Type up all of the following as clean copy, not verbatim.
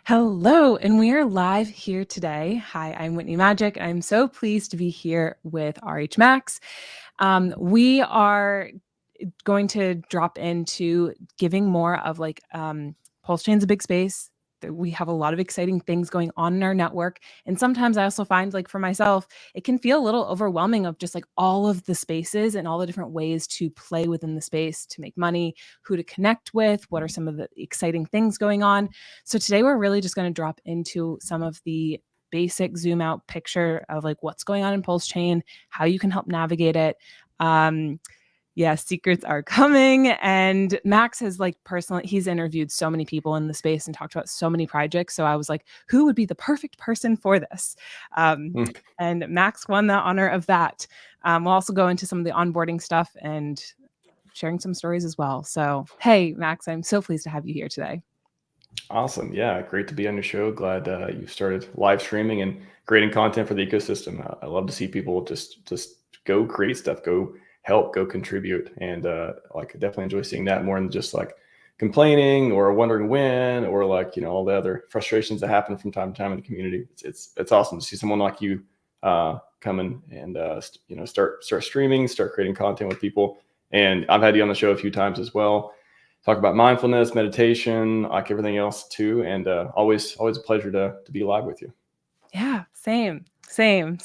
Hello, and we are live here today. Hi, I'm Whitney Magic. I'm so pleased to be here with RHMax. We are going to drop into giving more of Pulsechain's a big space. We have a lot of exciting things going on in our network. And sometimes I also find, like for myself, it can feel a little overwhelming of just like all of the spaces and all the different ways to play within the space to make money, who to connect with, what are some of the exciting things going on. So today we're really just going to drop into some of the basic zoom out picture of like what's going on in Pulsechain, how you can help navigate it. Yeah, secrets are coming. And Max has he's interviewed so many people in the space and talked about so many projects. So I was like, who would be the perfect person for this? And Max won the honor of that. We'll also go into some of the onboarding stuff and sharing some stories as well. So, hey, Max, I'm so pleased to have you here today. Awesome. Yeah, great to be on your show. Glad you started live streaming and creating content for the ecosystem. I love to see people just go create stuff, go help, go contribute, and I definitely enjoy seeing that more than just like complaining or wondering when or all the other frustrations that happen from time to time in the community. It's awesome to see someone like you come in and start streaming, start creating content with people. And I've had you on the show a few times as well. Talk about mindfulness, meditation, like everything else too. And always a pleasure to be live with you. Yeah, same. That's one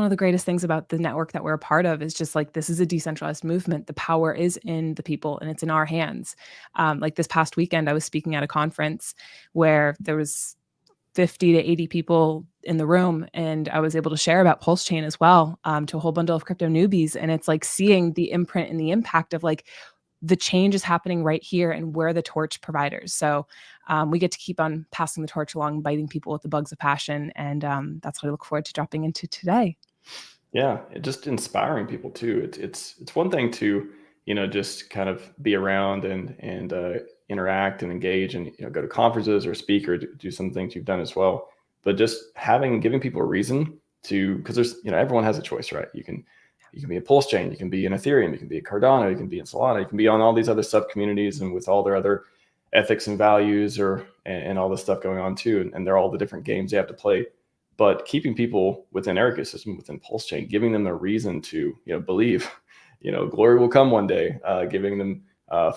of the greatest things about the network that we're a part of is just like, this is a decentralized movement. The power is in the people and it's in our hands. Like this past weekend, I was speaking at a conference where there was 50 to 80 people in the room. And I was able to share about Pulsechain as well to a whole bundle of crypto newbies. And it's like seeing the imprint and the impact of like the change is happening right here and we're the torch providers. So we get to keep on passing the torch along, biting people with the bugs of passion. And that's what I look forward to dropping into today. Yeah, just inspiring people too. It's one thing to just kind of be around and interact and engage and go to conferences or speak or do some things you've done as well. But just giving people a reason to, because there's everyone has a choice, right? You can be a Pulsechain, you can be in Ethereum, you can be a Cardano, you can be in Solana, you can be on all these other sub communities and with all their other ethics and values and all this stuff going on too. And they're all the different games they have to play. But keeping people within our ecosystem, within Pulsechain, giving them a reason to believe, glory will come one day. Giving them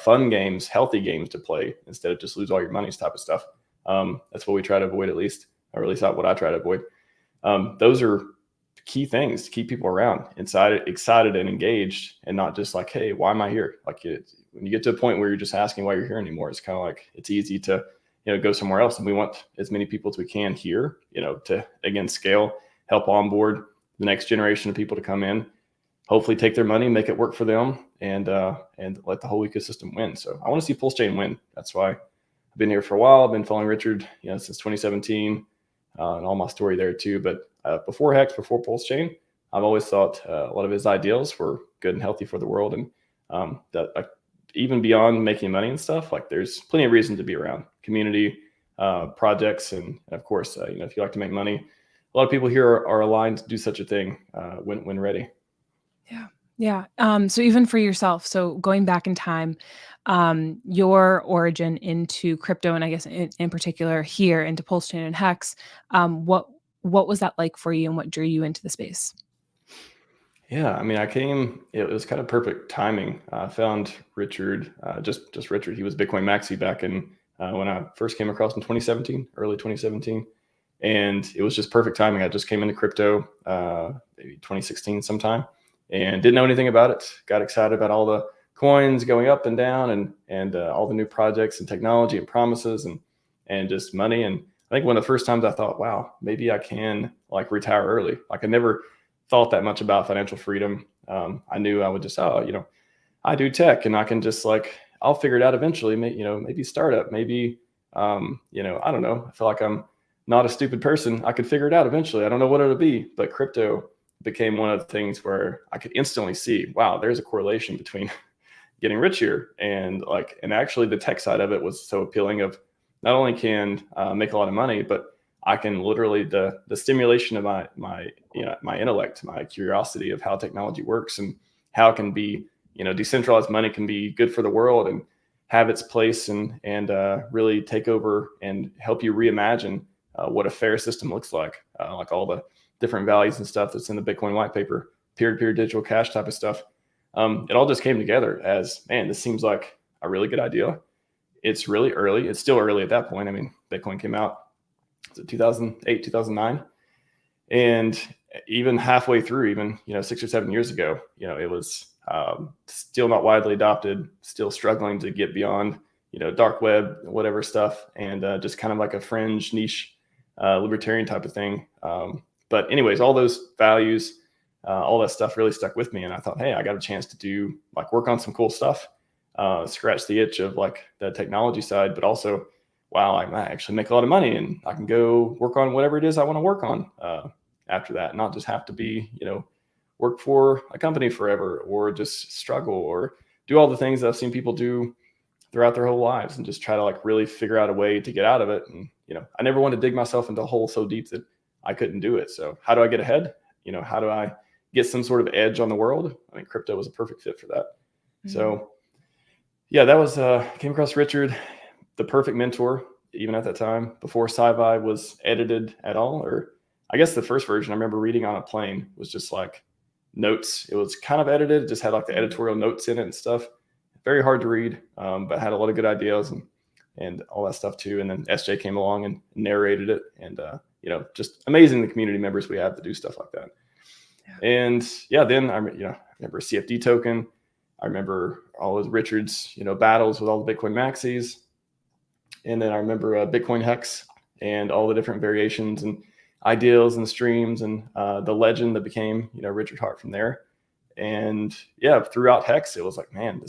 fun games, healthy games to play instead of just lose all your money type of stuff. That's what we try to avoid, at least, or at least not what I try to avoid. Those are key things to keep people around, excited and engaged, and not just like, hey, why am I here? Like when you get to a point where you're just asking why you're here anymore, it's kind of like it's easy to go somewhere else. And we want as many people as we can here, to, again, scale, help onboard the next generation of people to come in, hopefully take their money, make it work for them, and let the whole ecosystem win. So I want to see Pulsechain win. That's why I've been here for a while. I've been following Richard, since 2017, and all my story there too. But before Hex, before Pulsechain, I've always thought a lot of his ideals were good and healthy for the world. And that even beyond making money and stuff, like there's plenty of reason to be around community, projects. And of course, if you like to make money, a lot of people here are aligned to do such a thing when ready. Yeah. So even for yourself, so going back in time, your origin into crypto, and I guess in particular here into Pulsechain and Hex, what was that like for you and what drew you into the space? Yeah, I mean, it was kind of perfect timing. I found Richard, just Richard. He was Bitcoin Maxi back in when I first came across in 2017, early 2017. And it was just perfect timing. I just came into crypto, maybe 2016 sometime, and didn't know anything about it. Got excited about all the coins going up and down and all the new projects and technology and promises and just money. And I think one of the first times I thought, wow, maybe I can like retire early. Like I never thought that much about financial freedom. I knew I would just, I do tech and I can just I'll figure it out eventually. Maybe startup, maybe, I don't know. I feel like I'm not a stupid person. I could figure it out eventually. I don't know what it'll be, but crypto became one of the things where I could instantly see, wow, there's a correlation between getting rich here and actually the tech side of it was so appealing of not only can make a lot of money, but I can literally the stimulation of my intellect, my curiosity of how technology works and how it can be, decentralized money can be good for the world and have its place and really take over and help you reimagine what a fair system looks like all the different values and stuff that's in the Bitcoin white paper, peer-to-peer digital cash type of stuff. It all just came together as, man, this seems like a really good idea. It's really early. It's still early at that point. I mean, Bitcoin came out 2008, 2009. And even halfway through, even, 6 or 7 years ago, it was still not widely adopted, still struggling to get beyond, dark web, whatever stuff, and just kind of like a fringe niche libertarian type of thing. But anyways, all those values, all that stuff really stuck with me. And I thought, hey, I got a chance to do work on some cool stuff, scratch the itch of the technology side, but also, wow, I might actually make a lot of money and I can go work on whatever it is I want to work on after that, not just have to be, work for a company forever or just struggle or do all the things that I've seen people do throughout their whole lives and just try to really figure out a way to get out of it. And, I never wanted to dig myself into a hole so deep that I couldn't do it. So how do I get ahead? How do I get some sort of edge on the world? I mean, crypto was a perfect fit for that. Mm-hmm. So yeah, that was, came across Richard, the perfect mentor, even at that time, before Sci-Fi was edited at all. Or I guess the first version I remember reading on a plane was just notes. It was kind of edited, just had the editorial notes in it and stuff. Very hard to read, but had a lot of good ideas and all that stuff too. And then SJ came along and narrated it, and just amazing the community members we have to do stuff like that. Yeah. And yeah, then I remember CFD token. I remember all of Richard's battles with all the Bitcoin maxis, and then I remember Bitcoin Hex and all the different variations and ideals and streams and the legend that became Richard Hart from there. And yeah, throughout Hex, it was man,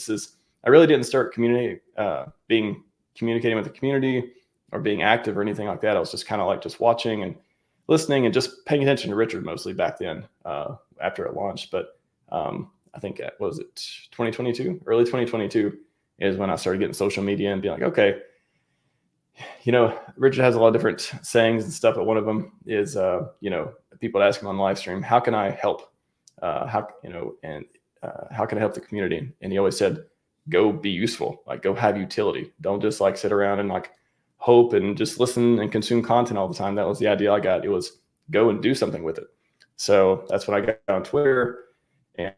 I really didn't start communicating with the community or being active or anything like that. I was just kind of just watching and listening and just paying attention to Richard mostly back then after it launched. But I think was it 2022, early 2022 is when I started getting social media and being okay, Richard has a lot of different sayings and stuff, but one of them is, people ask him on the live stream, how can I help? How can I help the community? And he always said, go be useful, go have utility. Don't just sit around and hope and just listen and consume content all the time. That was the idea I got. It was go and do something with it. So that's when I got on Twitter and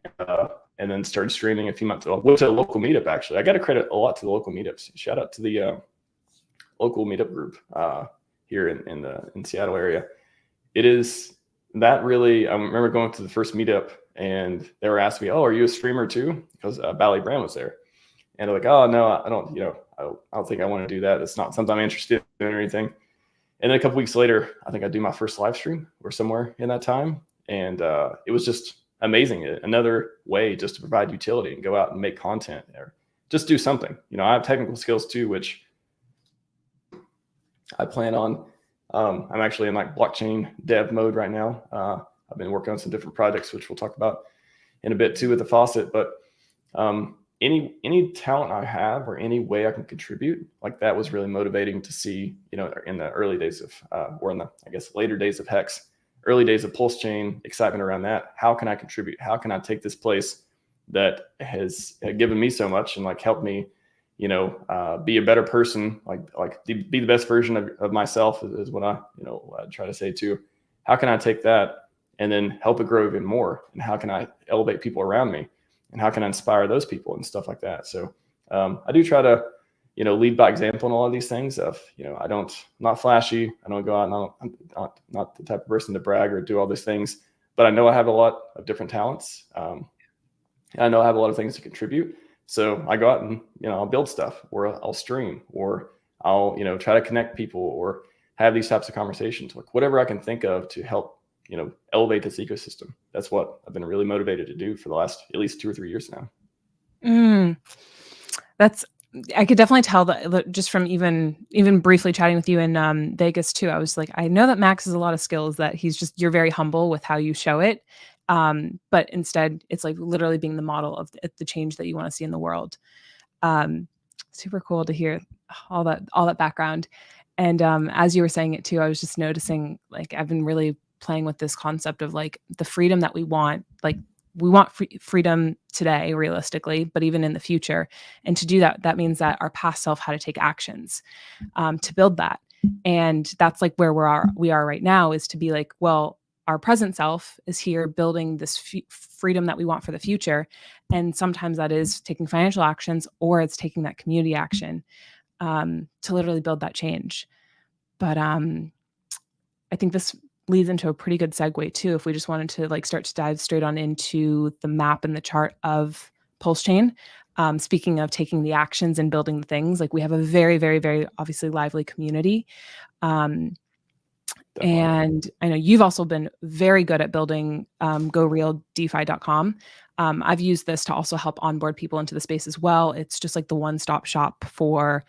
then started streaming a few months ago. Went to a local meetup, actually. I got to credit a lot to the local meetups. Shout out to the local meetup group here in Seattle area. It is that really, I remember going to the first meetup and they were asking me, oh, are you a streamer too? Because Bally Brand was there. And they're oh, no, I don't, I don't think I want to do that. It's not something I'm interested in or anything. And then a couple weeks later, I think I do my first live stream or somewhere in that time. And it was just amazing. Another way just to provide utility and go out and make content or just do something. I have technical skills too, which I plan on. I'm actually in blockchain dev mode right now. I've been working on some different projects, which we'll talk about in a bit too with the Faucet. But any talent I have or any way I can contribute, that was really motivating to see, in the early days of, or in the, I guess, later days of Hex, early days of Pulsechain, excitement around that. How can I contribute? How can I take this place that has given me so much and helped me, be a better person, be the best version of myself is what I, try to say too. How can I take that and then help it grow even more? And how can I elevate people around me? And how can I inspire those people and stuff like that? So I do try to, lead by example in all of these things of, I'm not flashy. I don't go out and I'm not the type of person to brag or do all these things, but I know I have a lot of different talents. I know I have a lot of things to contribute. So I go out and, I'll build stuff or I'll stream or I'll, try to connect people or have these types of conversations, whatever I can think of to help, elevate this ecosystem. That's what I've been really motivated to do for the last at least 2 or 3 years now. I could definitely tell that just from even briefly chatting with you in Vegas too. I was I know that Max has a lot of skills that you're very humble with how you show it. But instead it's literally being the model of the change that you want to see in the world. Super cool to hear all that background. And as you were saying it too, I was just noticing I've been really playing with this concept of the freedom that we want, we want freedom today, realistically, but even in the future. And to do that, that means that our past self had to take actions to build that. And that's like where we are right now, is to be like, well, our present self is here building this freedom that we want for the future. And sometimes that is taking financial actions, or it's taking that community action to literally build that change. But I think this leads into a pretty good segue too, if we just wanted to like start to dive straight on into the map and the chart of Pulsechain. Speaking of taking the actions and building the things, like we have a very, very, very obviously lively community. And I know you've also been very good at building GoRealDeFi.com. I've used this to also help onboard people into the space as well. It's just like the one-stop shop for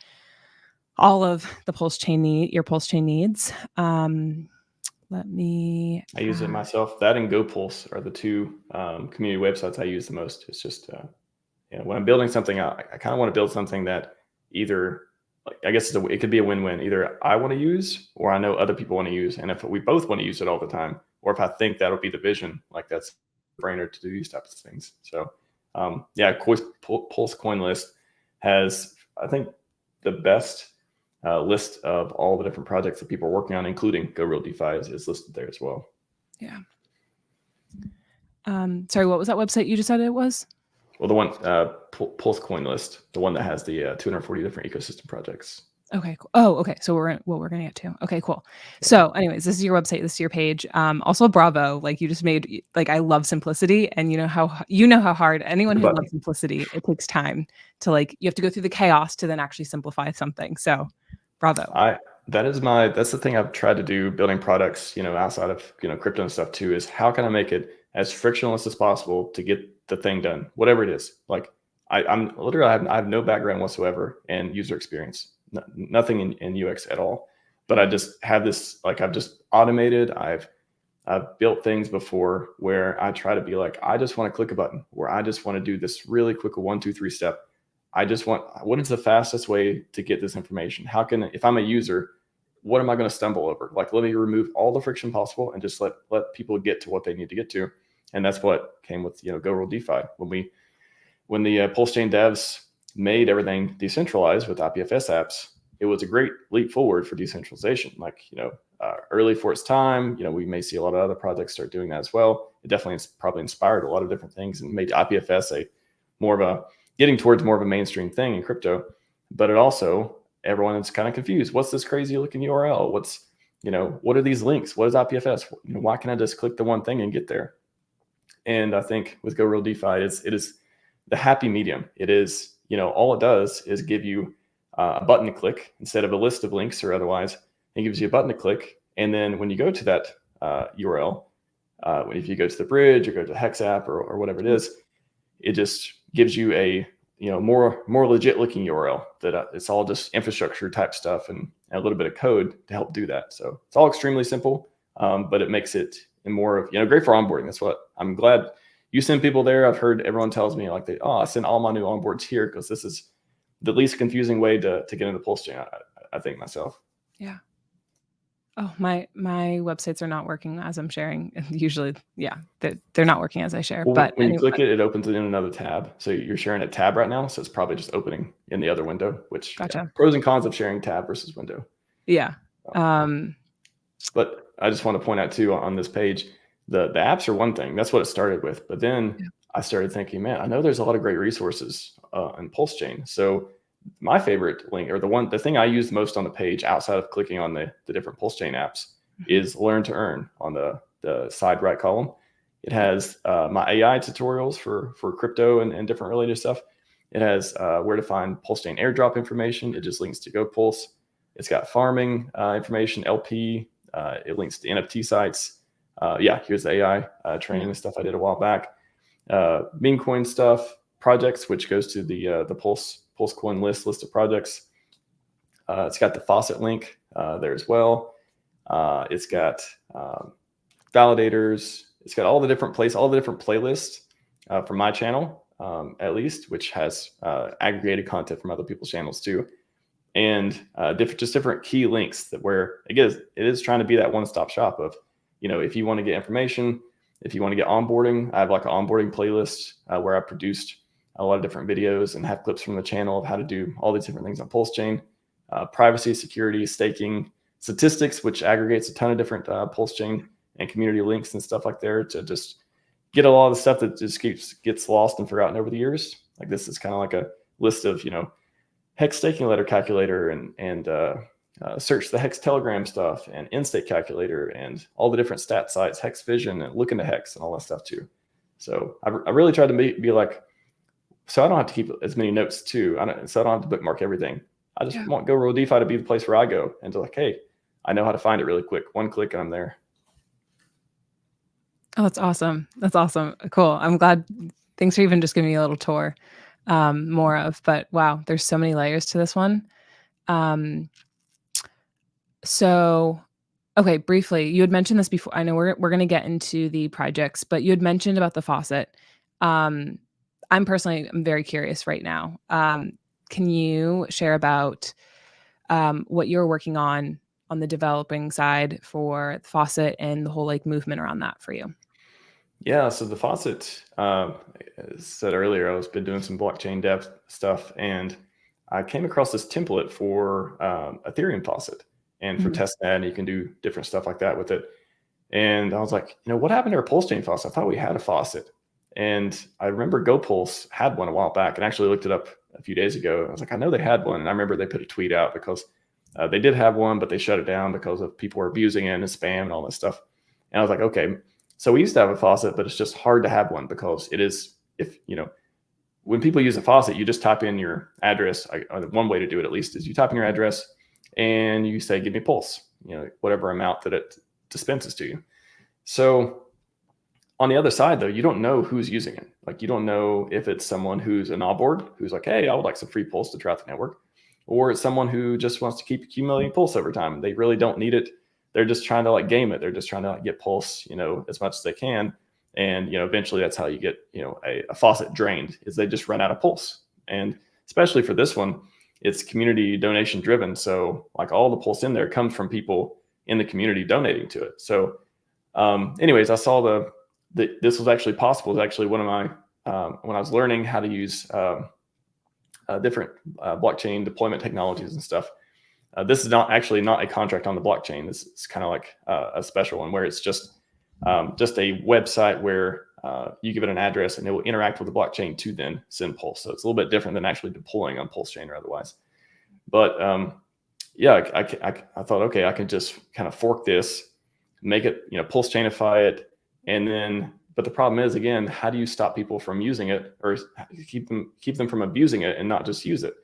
all of the your Pulsechain needs. I use it myself. That and GoPulse are the two community websites I use the most. It's just when I'm building something, I kind of want to build something that either, like, I guess it could be a win-win. Either I want to use, or I know other people want to use. And if we both want to use it all the time, or if I think that'll be the vision, like that's a brainer to do these types of things. So Pulse Coin List has, I think, the best list of all the different projects that people are working on, including Go Real DeFi is listed there as well. Yeah. Sorry, what was that website you just said it was? Well, the one Pulse Coin List, the one that has the 240 different ecosystem projects. Okay. Cool. Oh, okay. So we're gonna get to. Okay, cool. Yeah. So, anyways, this is your website. This is your page. Also, bravo! Like you just made. Like I love simplicity, and you know how hard anyone who loves simplicity. It takes time to like. You have to go through the chaos to then actually simplify something. So, bravo! That's the thing I've tried to do building products. Outside of crypto and stuff too, is how can I make it as frictionless as possible to get the thing done, whatever it is. Like I'm literally I have no background whatsoever in user experience. Nothing in UX at all, but I just have this, like, I've just automated. I've built things before where I try to be like, I just want to click a button, where I just want to do this really quick 1, 2, 3 step. What is the fastest way to get this information? If I'm a user, what am I going to stumble over? Like, let me remove all the friction possible and just let people get to what they need to get to. And that's what came with, Go Real DeFi. When the Pulsechain devs made everything decentralized with IPFS apps, it was a great leap forward for decentralization. Like, early for its time, we may see a lot of other projects start doing that as well. It definitely probably inspired a lot of different things and made IPFS getting towards more of a mainstream thing in crypto. But it also, everyone is kind of confused. What's this crazy looking URL? What are these links? What is IPFS? Why can't I just click the one thing and get there? And I think with Go Real DeFi, it is the happy medium. It is, all it does is give you a button to click instead of a list of links or otherwise. It gives you a button to click. And then when you go to that URL, if you go to the bridge or go to the Hex app or whatever it is, it just gives you a more legit looking URL that it's all just infrastructure type stuff and a little bit of code to help do that. So it's all extremely simple, but it makes it more of, great for onboarding. That's what I'm glad you send people there. I've heard everyone tells me like, I send all my new onboards here because this is the least confusing way to get into Pulsechain, I think myself. Yeah. Oh, my websites are not working as I'm sharing. Usually, yeah, they're not working as I share. Well, but when you click it opens it in another tab. So you're sharing a tab right now. So it's probably just opening in the other window, which gotcha. Pros and cons of sharing tab versus window. Yeah. But I just want to point out too, on this page, the apps are one thing. That's what it started with. But then I started thinking, man, I know there's a lot of great resources in Pulsechain. So my favorite link, or the thing I use most on the page outside of clicking on the different Pulsechain apps, is Learn to Earn on the side right column. It has my AI tutorials for crypto and different related stuff. It has where to find Pulsechain airdrop information. It just links to GoPulse. It's got farming information, LP. It links to NFT sites. Here's the AI training and stuff I did a while back. Meme coin stuff, projects, which goes to the Pulse coin list of projects. It's got the Faucet link there as well. It's got validators. It's got all the different playlists from my channel, at least, which has aggregated content from other people's channels too. And different key links where it is trying to be that one-stop shop of, if you want to get information, If you want to get onboarding, I have like an onboarding playlist where I produced a lot of different videos and have clips from the channel of how to do all these different things on Pulsechain, privacy, security, staking, statistics, which aggregates a ton of different Pulsechain and community links and stuff like there to just get a lot of the stuff that just gets lost and forgotten over the years. Like this is kind of like a list of, hex staking letter calculator and search the hex telegram stuff and in-state calculator and all the different stat sites, hex vision and look into hex and all that stuff too. So I really tried to be like, so I don't have to keep as many notes too. So I don't have to bookmark everything. I just want GoRollDeFi to be the place where I go and to like, hey, I know how to find it really quick. One click and I'm there. Oh, that's awesome. That's awesome. Cool. I'm glad. Thanks for even just giving me a little tour more of, but wow, there's so many layers to this one. So, okay, briefly, you had mentioned this before. I know we're going to get into the projects, but you had mentioned about the faucet. I'm very curious right now. Can you share about what you're working on the developing side for the faucet and the whole like movement around that for you? Yeah, so the faucet, as said earlier, I was been doing some blockchain dev stuff, and I came across this template for Ethereum faucet and for testnet, and you can do different stuff like that with it. And I was like, what happened to our Pulsechain faucet? I thought we had a faucet. And I remember GoPulse had one a while back and actually looked it up a few days ago. I was like, I know they had one. And I remember they put a tweet out because they did have one, but they shut it down because of people were abusing it and spam and all this stuff. And I was like, okay, so we used to have a faucet, but it's just hard to have one because it is, when people use a faucet, you just type in your address. One way to do it at least is you type in your address and you say, give me Pulse, whatever amount that it dispenses to you. So on the other side, though, you don't know who's using it. Like you don't know if it's someone who's an onboard who's like, hey, I would like some free Pulse to traffic network, or it's someone who just wants to keep accumulating Pulse over time. They really don't need it. They're just trying to like game it. They're just trying to like get Pulse, as much as they can. And, eventually that's how you get, a faucet drained is they just run out of Pulse. And especially for this one, it's community donation driven. So like all the Pulse in there comes from people in the community donating to it. So anyways, I saw this was actually possible. It's actually one of my, when I was learning how to use different blockchain deployment technologies and stuff, this is not a contract on the blockchain. This is kind of like a special one where it's just a website where you give it an address and it will interact with the blockchain to then send Pulse. So it's a little bit different than actually deploying on Pulsechain or otherwise. But I thought, okay, I can just kind of fork this, make it, Pulsechainify it, and then. But the problem is, again, how do you stop people from using it or keep them from abusing it and not just use it?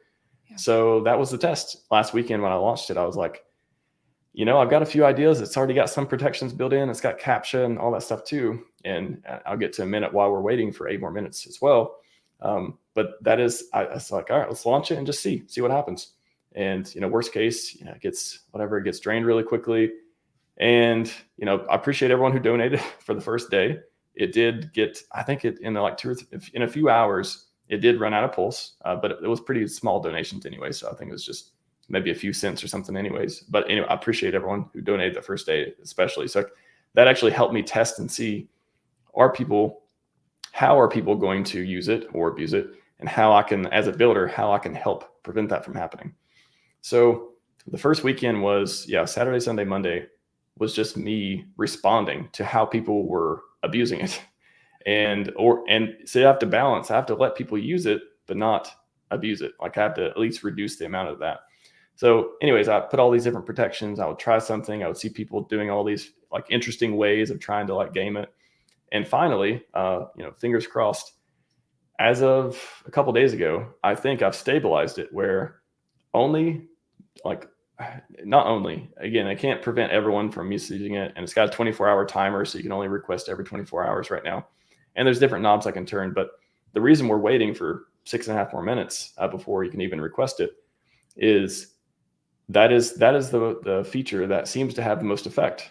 Yeah. So that was the test last weekend when I launched it. I was like, I've got a few ideas. It's already got some protections built in. It's got CAPTCHA and all that stuff too. And I'll get to a minute while we're waiting for 8 more minutes as well. But that is, I was like, all right, let's launch it and just see what happens. And, worst case, it gets drained really quickly. And, I appreciate everyone who donated for the first day. It did get, I think in a few hours, it did run out of Pulse, but it was pretty small donations anyway. So I think it was just maybe a few cents or something anyways. But anyway, I appreciate everyone who donated the first day, especially. So that actually helped me test and see, how are people going to use it or abuse it? And how I can, as a builder, how I can help prevent that from happening. So the first weekend was, Saturday, Sunday, Monday was just me responding to how people were abusing it. And so I have to balance. I have to let people use it, but not abuse it. Like I have to at least reduce the amount of that. So anyways, I put all these different protections. I would try something. I would see people doing all these like interesting ways of trying to like game it. And finally, fingers crossed, as of a couple of days ago, I think I've stabilized it where again, I can't prevent everyone from misusing it. And it's got a 24-hour timer. So you can only request every 24 hours right now. And there's different knobs I can turn. But the reason we're waiting for 6.5 more minutes before you can even request it is that is the feature that seems to have the most effect,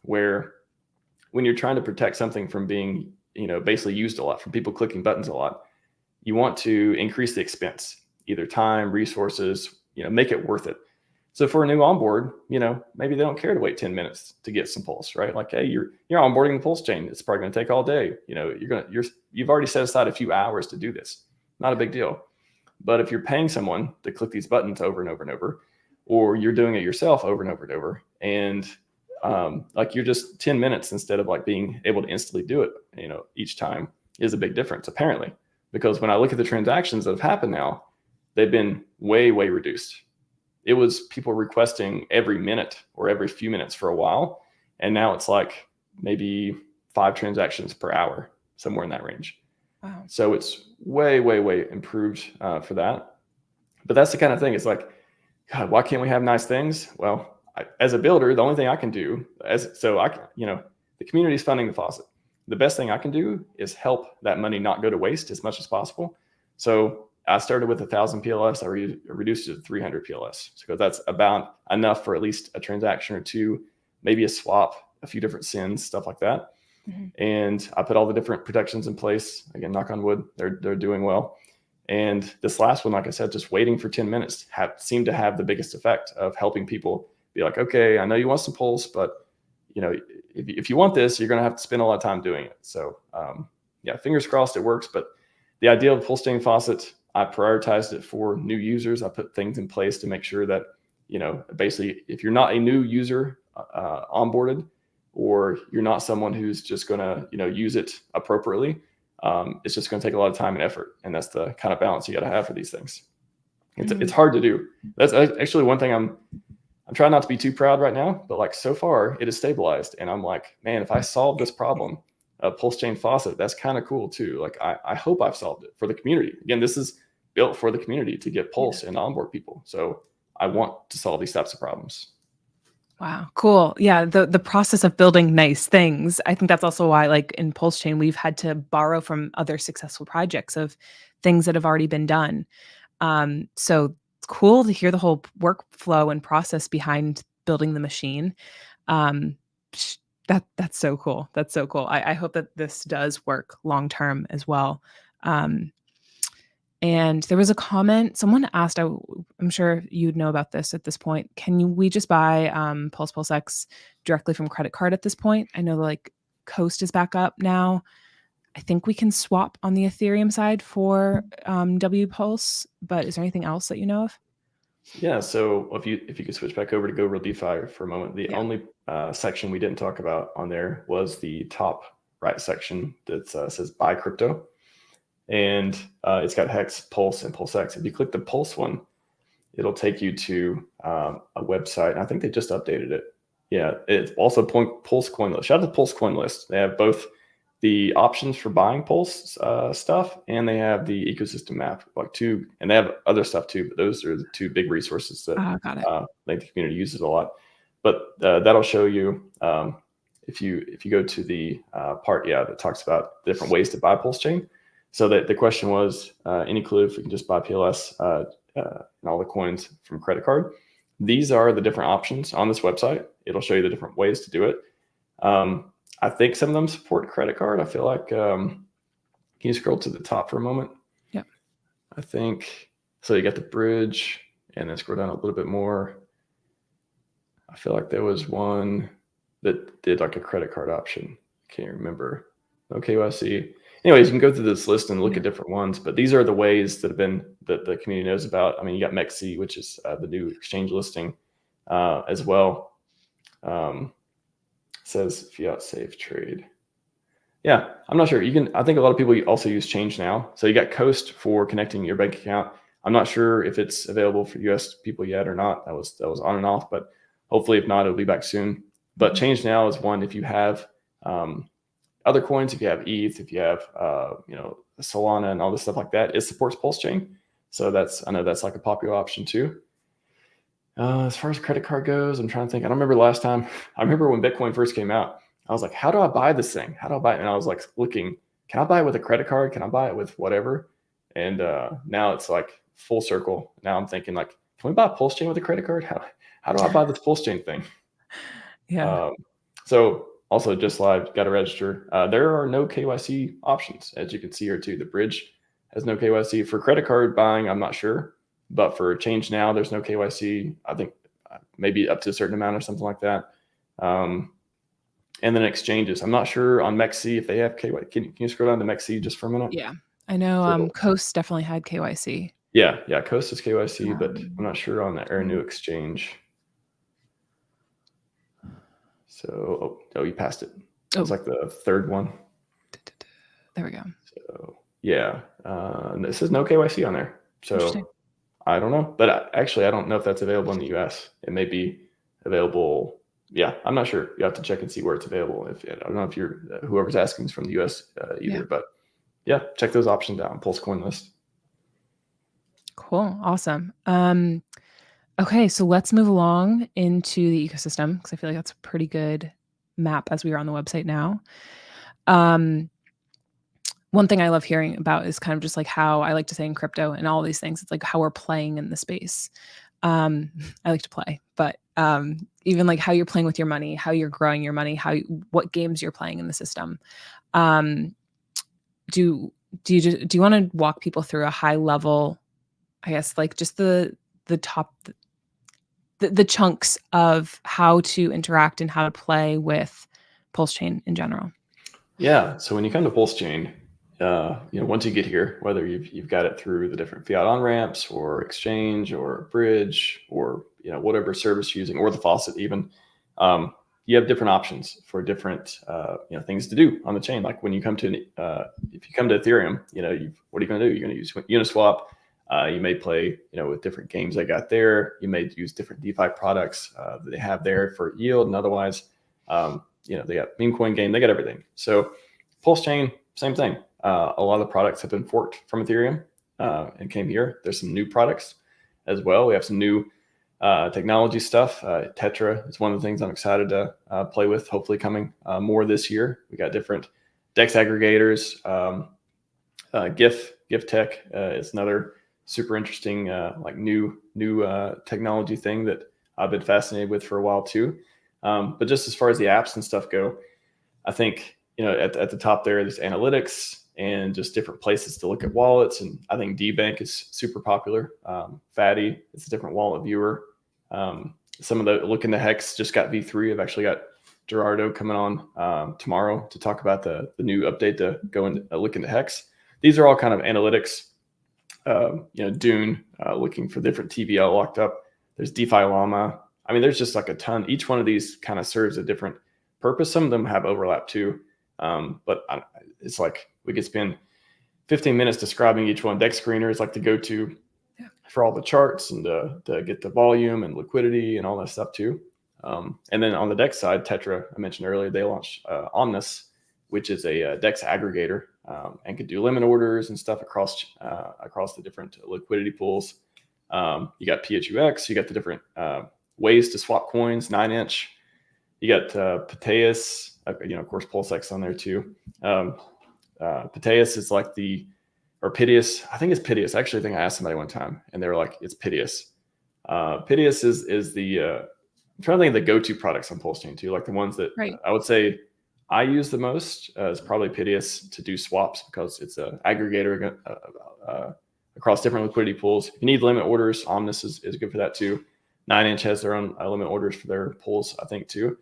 where when you're trying to protect something from being, basically used a lot, from people clicking buttons a lot, you want to increase the expense, either time, resources, make it worth it. So for a new onboard, maybe they don't care to wait 10 minutes to get some Pulse, right? Like, hey, you're onboarding the Pulsechain. It's probably going to take all day. You've already set aside a few hours to do this. Not a big deal. But if you're paying someone to click these buttons over and over and over, or you're doing it yourself over and over and over, and like you're just 10 minutes instead of like being able to instantly do it, each time is a big difference, apparently. Because when I look at the transactions that have happened now, they've been way, way reduced. It was people requesting every minute or every few minutes for a while. And now it's like maybe 5 transactions per hour, somewhere in that range. Wow. So it's way, way, way improved for that. But that's the kind of thing. It's like, God, why can't we have nice things? Well, as a builder, the only thing I can do the community is funding the Faucet. The best thing I can do is help that money not go to waste as much as possible. So I started with 1,000 PLS. I reduced it to 300 PLS. So that's about enough for at least a transaction or two, maybe a swap, a few different SINs, stuff like that. Mm-hmm. And I put all the different protections in place. Again, knock on wood, they're doing well. And this last one, like I said, just waiting for 10 minutes seemed to have the biggest effect of helping people be like, okay, I know you want some Pulse, but if you want this, you're going to have to spend a lot of time doing it. So fingers crossed it works. But the idea of Pulsechain Faucet, I prioritized it for new users. I put things in place to make sure that, basically if you're not a new user onboarded, or you're not someone who's just going to, use it appropriately, it's just going to take a lot of time and effort. And that's the kind of balance you got to have for these things. It's hard to do. That's actually one thing I'm trying not to be too proud right now, but like so far it is stabilized. And I'm like, man, if I solve this problem of Pulsechain Faucet, that's kind of cool too. Like I hope I've solved it for the community. Again, this is built for the community to get Pulse and onboard people. So I want to solve these types of problems. Wow, cool. Yeah, the process of building nice things. I think that's also why, like in Pulsechain, we've had to borrow from other successful projects of things that have already been done. So it's cool to hear the whole workflow and process behind building the machine. That's so cool. That's so cool. I hope that this does work long term as well. And there was a comment, someone asked, I'm sure you'd know about this at this point. We just buy PulseX directly from credit card at this point? I know like Coast is back up now. I think we can swap on the Ethereum side for WPulse, but is there anything else that you know of? Yeah, so if you could switch back over to Go Real DeFi for a moment, the only section we didn't talk about on there was the top right section that says buy crypto. And it's got Hex, Pulse, and Pulsex. If you click the Pulse one, it'll take you to a website. I think they just updated it. Yeah, it's also Pulse Coin List. Shout out to Pulse Coin List. They have both the options for buying Pulse stuff, and they have the ecosystem map, and they have other stuff too. But those are the two big resources that the community uses a lot. But that'll show you if you go to the part that talks about different ways to buy Pulsechain. So the question was, any clue if we can just buy PLS and all the coins from credit card? These are the different options on this website. It'll show you the different ways to do it. I think some of them support credit card. I feel like, can you scroll to the top for a moment? Yeah. I think, so you got the bridge and then scroll down a little bit more. I feel like there was one that did like a credit card option. Can't remember. No KYC. Anyways, you can go through this list and look at different ones, but these are the ways that the community knows about. I mean, you got MEXC, which is the new exchange listing as well. Says fiat safe trade. Yeah, I'm not sure. I think a lot of people also use Change Now. So you got Coast for connecting your bank account. I'm not sure if it's available for US people yet or not. That was on and off, but hopefully if not, it'll be back soon. But Change Now is one if you have other coins, if you have ETH, if you have Solana and all this stuff like that, it supports Pulsechain. So I know that's like a popular option too. As far as credit card goes, I'm trying to think. I don't remember last time. I remember when Bitcoin first came out, I was like, how do I buy this thing? How do I buy it? And I was like looking, can I buy it with a credit card? Can I buy it with whatever? And now it's like full circle. Now I'm thinking like, can we buy Pulsechain with a credit card? How do I buy this Pulsechain thing? Yeah. So also just live, got to register. There are no KYC options, as you can see here too. The bridge has no KYC. For credit card buying, I'm not sure. But for Change Now, there's no KYC. I think maybe up to a certain amount or something like that. And then exchanges. I'm not sure on MEXC if they have KYC. Can you scroll down to MEXC just for a minute? Yeah, I know. So, Coast definitely had KYC. yeah, Coast is KYC, but I'm not sure on our new exchange. So, you passed it. It's like the third one. There we go. So, yeah, this says no KYC on there. So I don't know, but actually, I don't know if that's available in the US. It may be available. Yeah, I'm not sure. You have to check and see where it's available. I don't know if you're whoever's asking is from the US either, but yeah, check those options out on Pulse Coin List. Cool. Awesome. Okay, so let's move along into the ecosystem because I feel like that's a pretty good map as we are on the website now. One thing I love hearing about is kind of just like how I like to say in crypto and all these things, it's like how we're playing in the space. I like to play, but even like how you're playing with your money, how you're growing your money, what games you're playing in the system. Do you want to walk people through a high level, I guess, like just the top, the chunks of how to interact and how to play with Pulsechain in general? Yeah. So when you come to Pulsechain, once you get here, whether you've got it through the different fiat on ramps or exchange or bridge or whatever service you're using, or the Faucet even, you have different options for different things to do on the chain. Like when you come to if you come to Ethereum, what are you going to do? You're going to use Uniswap. You may play with different games they got there. You may use different DeFi products that they have there for yield and otherwise. They got meme coin game. They got everything. So Pulsechain, same thing. A lot of the products have been forked from Ethereum and came here. There's some new products as well. We have some new technology stuff. Tetra is one of the things I'm excited to play with, hopefully coming more this year. We got different DEX aggregators. GIF Tech is another super interesting new technology thing that I've been fascinated with for a while too. But just as far as the apps and stuff go, I think at the top there's analytics and just different places to look at wallets. And I think DBank is super popular. Fatty is a different wallet viewer. Some of the look into Hex just got V3. I've actually got Gerardo coming on tomorrow to talk about the new update to go and look into Hex. These are all kind of analytics. Dune looking for different TVL locked up. There's DeFi Llama. I mean, there's just like a ton. Each one of these kind of serves a different purpose. Some of them have overlap too. But it's like we could spend 15 minutes describing each one. Dex Screener is like the go-to for all the charts and to get the volume and liquidity and all that stuff too. And then on the DEX side, Tetra, I mentioned earlier, they launched Omnis, which is a DEX aggregator and could do limit orders and stuff across the different liquidity pools. You got PHUX, you got the different ways to swap coins, 9-inch. You got Pateus, of course, PulseX on there too. Pateus is like or Piteous. I think it's Piteous. Actually, I think I asked somebody one time and they were like, it's Piteous. Piteous is the, I'm trying to think of the go-to products on Pulsechain too, like the ones that I would say I use the most is probably Piteous to do swaps because it's an aggregator across different liquidity pools. If you need limit orders, Omnis is good for that too. 9-inch has their own limit orders for their pools, I think too.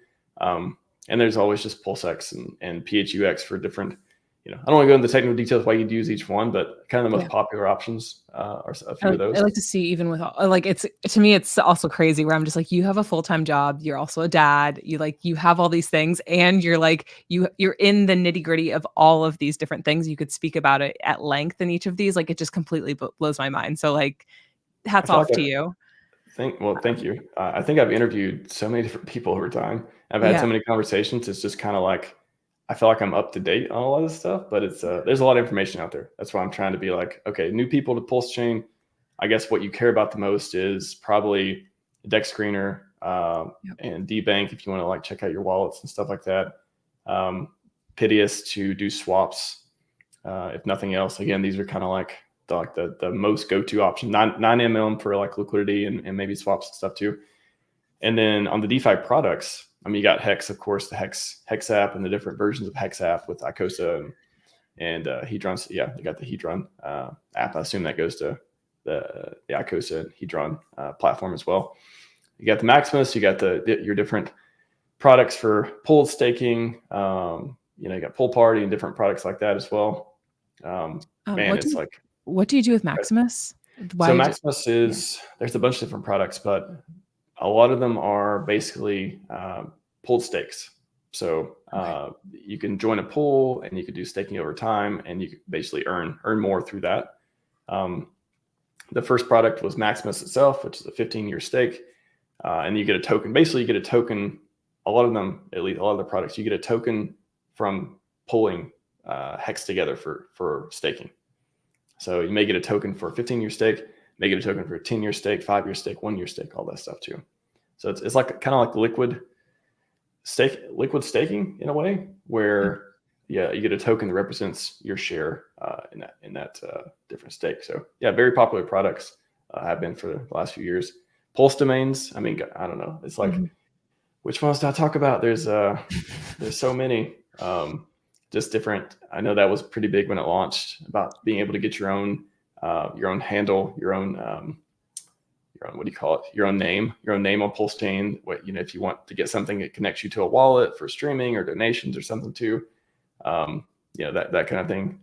And there's always just PulseX and PHUX for different, I don't want to go into the technical details why you'd use each one, but kind of the most popular options are a few of those. I like to see even with to me, it's also crazy where I'm just like, you have a full-time job. You're also a dad. You have all these things and you're like, you're in the nitty gritty of all of these different things. You could speak about it at length in each of these. Like it just completely blows my mind. So like hats off to you. Thank you. I think I've interviewed so many different people over time. I've had so many conversations. It's just kind of like, I feel like I'm up to date on a lot of this stuff, but it's there's a lot of information out there. That's why I'm trying to be like, okay, new people to Pulsechain. I guess what you care about the most is probably Dex Screener and DBank if you want to like check out your wallets and stuff like that. Piteous to do swaps, if nothing else. Again, these are kind of like the most go-to option. 9mm for like liquidity and maybe swaps and stuff too. And then on the DeFi products, I mean, you got Hex, of course, the Hex app and the different versions of Hex app with Icosa and Hedron. Yeah, you got the Hedron app. I assume that goes to the Icosa and Hedron platform as well. you got the Maximus, you got your different products for pooled staking. You got Pool Party and different products like that as well. Man, it's like, what do you do with Maximus? so Maximus is, there's a bunch of different products, but a lot of them are basically pooled stakes. So you can join a pool and you can do staking over time, and you can basically earn more through that. The first product was Maximus itself, which is a 15-year stake, and you get a token. Basically, you get a token. A lot of them, at least a lot of the products, you get a token from pulling hex together for staking. So you may get a token for a 15-year stake, may get a token for a 10-year stake, 5-year stake, 1-year stake, all that stuff too. So it's like kind of like liquid staking in a way, where you get a token that represents your share in that different stake. So very popular products have been for the last few years. Pulse domains, I mean, I don't know. It's like, which ones do I talk about? There's so many. Just different. I know that was pretty big when it launched, about being able to get your own handle, your own what do you call it? Your own name on Pulsechain. If you want to get something that connects you to a wallet for streaming or donations or something too, that kind of thing.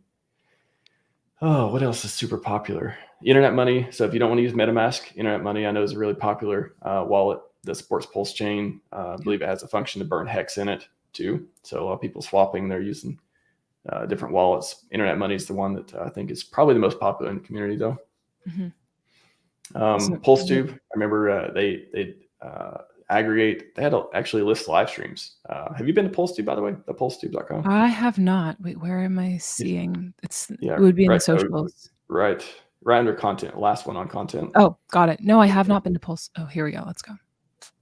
Oh, what else is super popular? Internet money. So if you don't want to use MetaMask, Internet money I know is a really popular wallet that supports Pulsechain. I believe it has a function to burn hex in it too. So a lot of people swapping, they're using different wallets. Internet money is the one that I think is probably the most popular in the community though. PulseTube, I remember they aggregate. They had to actually list live streams. Have you been to PulseTube, by the way? The pulsetube.com? I have not. Wait, where am I seeing? It would be in the socials. Right under content. Last one on content. Oh, got it. No, I have not been to Pulse. Oh, here we go. Let's go.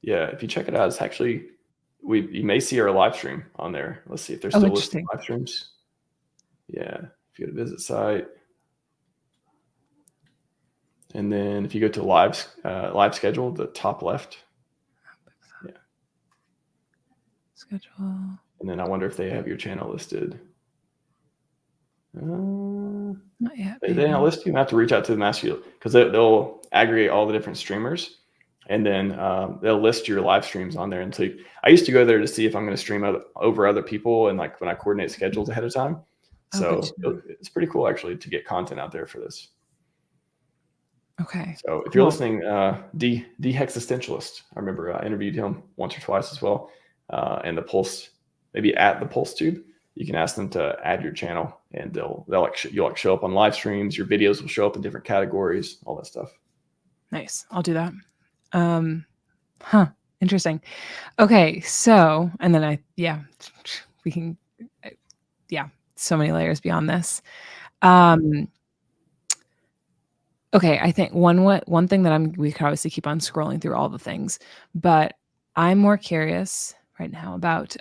Yeah, if you check it out, it's actually you may see our live stream on there. Let's see if there's still listed live streams. Yeah, if you go to visit site. And then if you go to live schedule, the top left. Yeah. Schedule. And then I wonder if they have your channel listed. Not yet. They don't list you. You have to reach out to them, ask you, because they'll aggregate all the different streamers, and then they'll list your live streams on there. And so I used to go there to see if I'm going to stream over other people, and like when I coordinate schedules ahead of time. So it's pretty cool actually to get content out there for this. Okay. So if you're listening, D Hexistentialist, I remember I interviewed him once or twice as well. And the Pulse, maybe at the PulseTube, you can ask them to add your channel, and you'll show up on live streams. Your videos will show up in different categories, all that stuff. Nice. I'll do that. Interesting. Okay. So, and then we can, so many layers beyond this. Okay, I think one thing that we could obviously keep on scrolling through all the things, but I'm more curious right now about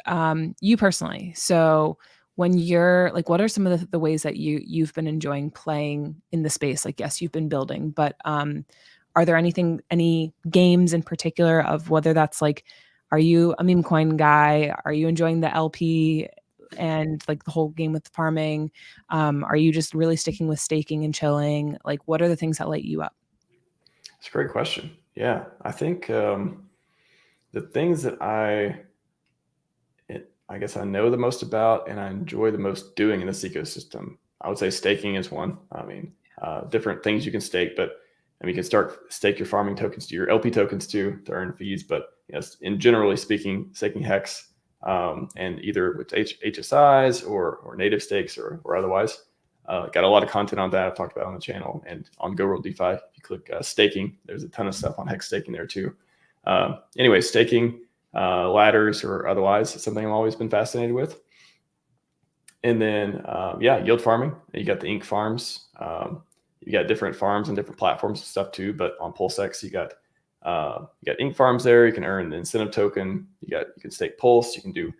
you personally. So when you're like, what are some of the ways that you've been enjoying playing in the space? Like, yes, you've been building, but are there any games in particular of whether that's like, are you a meme coin guy? Are you enjoying the LP and like the whole game with farming? Are you just really sticking with staking and chilling? Like, what are the things that light you up? It's a great question. Yeah, I think the things that I guess I know the most about and I enjoy the most doing in this ecosystem, I would say staking is one. I mean, different things you can stake, but you can stake your farming tokens to your LP tokens to earn fees. But in generally speaking, staking hex, and either with HSIs or native stakes or otherwise. Got a lot of content on that I've talked about on the channel and on Go World DeFi. If you click staking, there's a ton of stuff on hex staking there too. Anyway, staking, ladders or otherwise, it's something I've always been fascinated with. And then, yield farming. You got the ink farms. You got different farms and different platforms and stuff too. But on PulseX, you got ink farms there. You can earn the incentive token. You can stake Pulse. You can do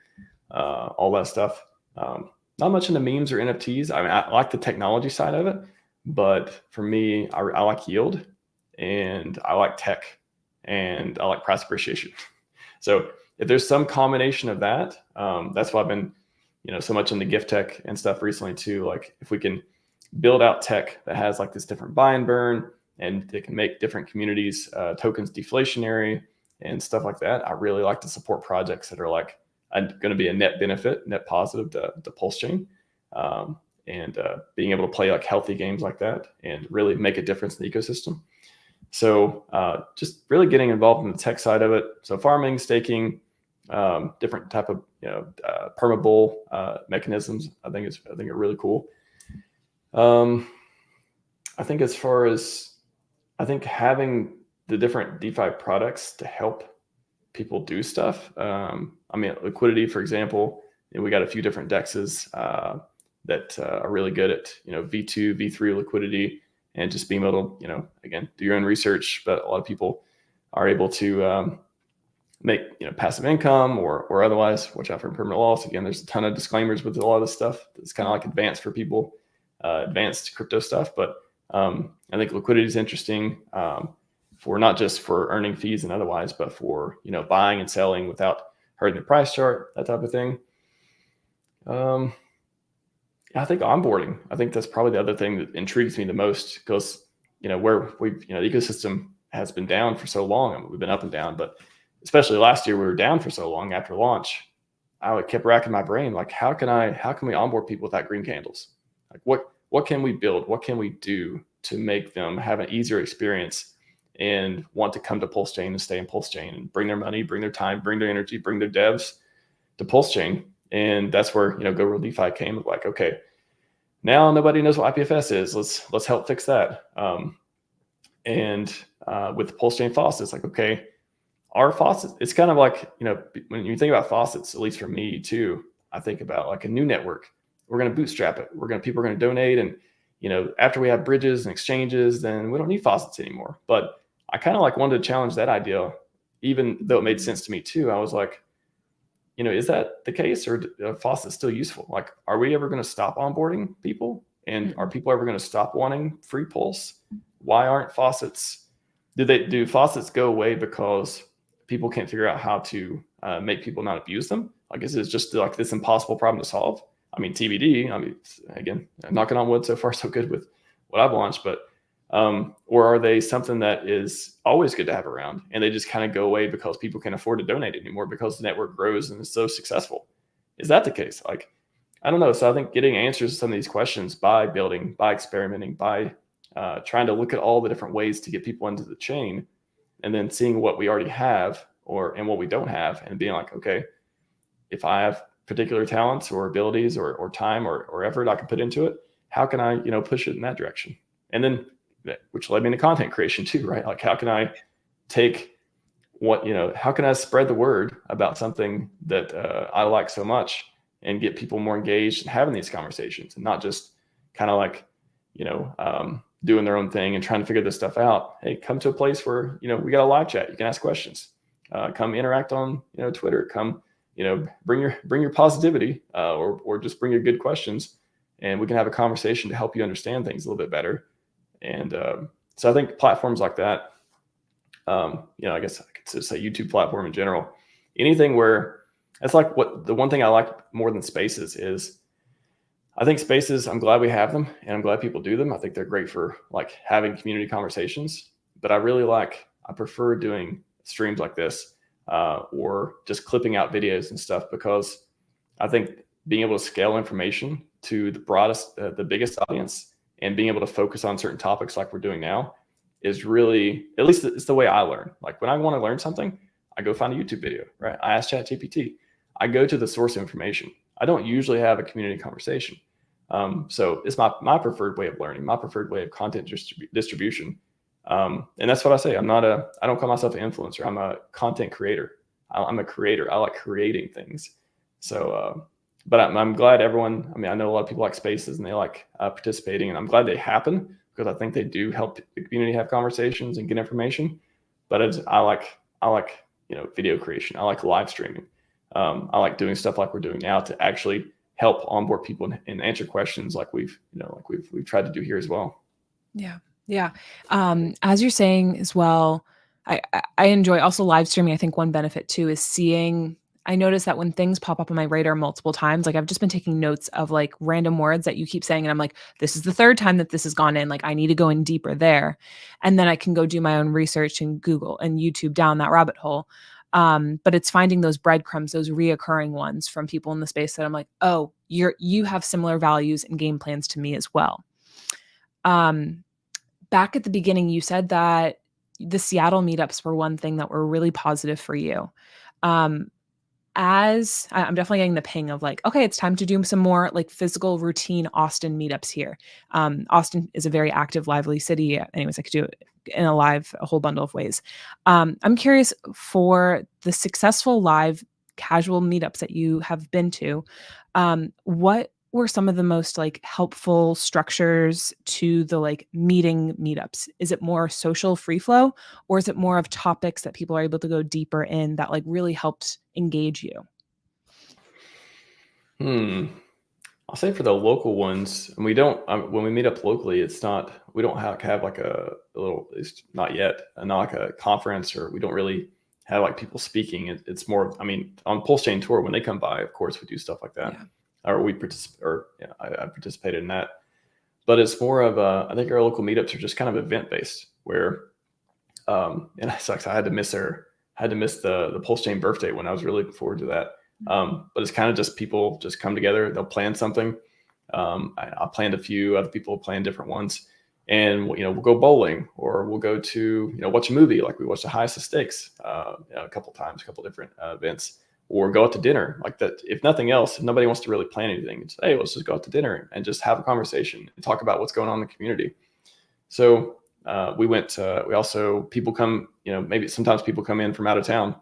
all that stuff. Not much into memes or NFTs. I mean, I like the technology side of it, but for me, I like yield, and I like tech, and I like price appreciation. So if there's some combination of that, that's why I've been, so much into gift tech and stuff recently too. Like if we can build out tech that has like this different buy and burn, and it can make different communities tokens deflationary, and stuff like that. I really like to support projects that are like going to be a net benefit, net positive to Pulsechain. And being able to play like healthy games like that and really make a difference in the ecosystem. So just really getting involved in the tech side of it. So farming, staking, different type of permabull mechanisms. I think are really cool. I think as far as having the different DeFi products to help people do stuff. I mean, liquidity, for example, we got a few different dexes that are really good at V2, V3 liquidity, and just being able to again do your own research. But a lot of people are able to make passive income or otherwise. Watch out for permanent loss. Again, there's a ton of disclaimers with a lot of this stuff. It's kind of like advanced for people, advanced crypto stuff. But I think liquidity is interesting for not just for earning fees and otherwise, but for buying and selling without hurting the price chart, that type of thing. I think onboarding. I think that's probably the other thing that intrigues me the most, because where we've the ecosystem has been down for so long. I mean, we've been up and down, but especially last year we were down for so long after launch. I kept racking my brain, like how can we onboard people without green candles? Like what can we build? What can we do to make them have an easier experience and want to come to Pulsechain and stay in Pulsechain and bring their money, bring their time, bring their energy, bring their devs to Pulsechain? And that's where Go Real DeFi came. Like, okay, now nobody knows what IPFS is. Let's help fix that. And with the Pulsechain faucets, it's like, okay, our faucets, it's kind of like when you think about faucets, at least for me too, I think about like a new network. We're going to bootstrap it. People are going to donate, and after we have bridges and exchanges, then we don't need faucets anymore. But I kind of like wanted to challenge that idea, even though it made sense to me too. I was like, is that the case, or are faucets still useful? Like, are we ever going to stop onboarding people? And are people ever going to stop wanting free Pulse? Why aren't faucets? Do faucets go away because people can't figure out how to make people not abuse them? Like, is it just like this impossible problem to solve? I mean, TBD. I mean, again, knocking on wood, so far so good with what I've launched. But or are they something that is always good to have around, and they just kind of go away because people can't afford to donate anymore because the network grows and is so successful? Is that the case? Like, I don't know. So I think getting answers to some of these questions by building, by experimenting, by trying to look at all the different ways to get people into the chain, and then seeing what we already have and what we don't have, and being like, okay, if I have particular talents or abilities or time or effort I can put into it, how can I push it in that direction? And then, which led me into content creation too, right? Like, how can I take how can I spread the word about something that I like so much and get people more engaged and having these conversations, and not just kind of like doing their own thing and trying to figure this stuff out. Hey, come to a place where we got a live chat, you can ask questions, come interact on Twitter, come bring your positivity, or just bring your good questions, and we can have a conversation to help you understand things a little bit better. And so I think platforms like that, I guess I could say YouTube platform in general, anything where it's like, the one thing I like more than Spaces is, I think Spaces, I'm glad we have them and I'm glad people do them. I think they're great for like having community conversations, but I prefer doing streams like this, or just clipping out videos and stuff, because I think being able to scale information to the broadest, the biggest audience, and being able to focus on certain topics like we're doing now is really, at least it's the way I learn. Like, when I want to learn something, I go find a YouTube video, right? I ask ChatGPT. I go to the source of information. I don't usually have a community conversation. So it's my preferred way of learning, my preferred way of content distribution. And that's what I say. I don't call myself an influencer. I'm a content creator. I'm a creator. I like creating things. So, but I'm glad everyone, I know a lot of people like Spaces and they like participating, and I'm glad they happen, because I think they do help the community have conversations and get information. But I like video creation. I like live streaming. I like doing stuff like we're doing now to actually help onboard people and answer questions like we've tried to do here as well. Yeah. Yeah. As you're saying as well, I enjoy also live streaming. I think one benefit too is seeing I notice that when things pop up on my radar multiple times, like I've just been taking notes of like random words that you keep saying. And I'm like, this is the third time that this has gone in. Like I need to go in deeper there. And then I can go do my own research and Google and YouTube down that rabbit hole. But it's finding those breadcrumbs, those reoccurring ones from people in the space that I'm like, oh, you have similar values and game plans to me as well. Back at the beginning, you said that the Seattle meetups were one thing that were really positive for you. Um, as I'm definitely getting the ping of like, okay, it's time to do some more like physical routine Austin meetups here. Austin is a very active, lively city. Anyways, I could do it in a whole bundle of ways. I'm curious for the successful live casual meetups that you have been to. What were some of the most like helpful structures to the like meetups? Is it more social free flow, or is it more of topics that people are able to go deeper in that like really helped engage you? I'll say for the local ones, and we don't when we meet up locally, it's not we don't have like a little, at least not yet, not like a conference, or we don't really have like people speaking. It's more, I mean, on Pulsechain tour when they come by, of course we do stuff like that, or we participate, or yeah, I participated in that. But it's more of I think our local meetups are just kind of event based, where and it sucks. I had to miss the Pulsechain birthday when I was really looking forward to that. But it's kind of just people just come together. They'll plan something. I planned a few. Other people plan different ones, and we'll go bowling, or we'll go to watch a movie. Like we watched The Highest of Stakes a couple times, a couple different events, or go out to dinner. Like that. If nothing else, if nobody wants to really plan anything, it's hey, let's just go out to dinner and just have a conversation and talk about what's going on in the community. So we also people come. Maybe sometimes people come in from out of town,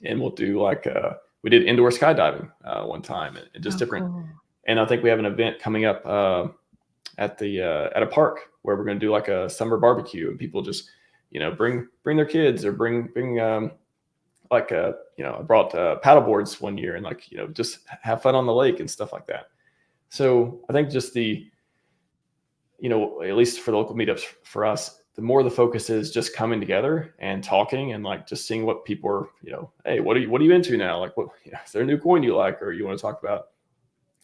and we'll do like. We did indoor skydiving one time, and just different. Cool. And I think we have an event coming up at a park where we're going to do like a summer barbecue, and people just bring their kids, or bring like I brought paddle boards one year, and like just have fun on the lake and stuff like that. So I think just the at least for the local meetups for us, the more the focus is just coming together and talking, and like just seeing what people are, hey, what are you into now? Like, what is there a new coin you like, or you want to talk about,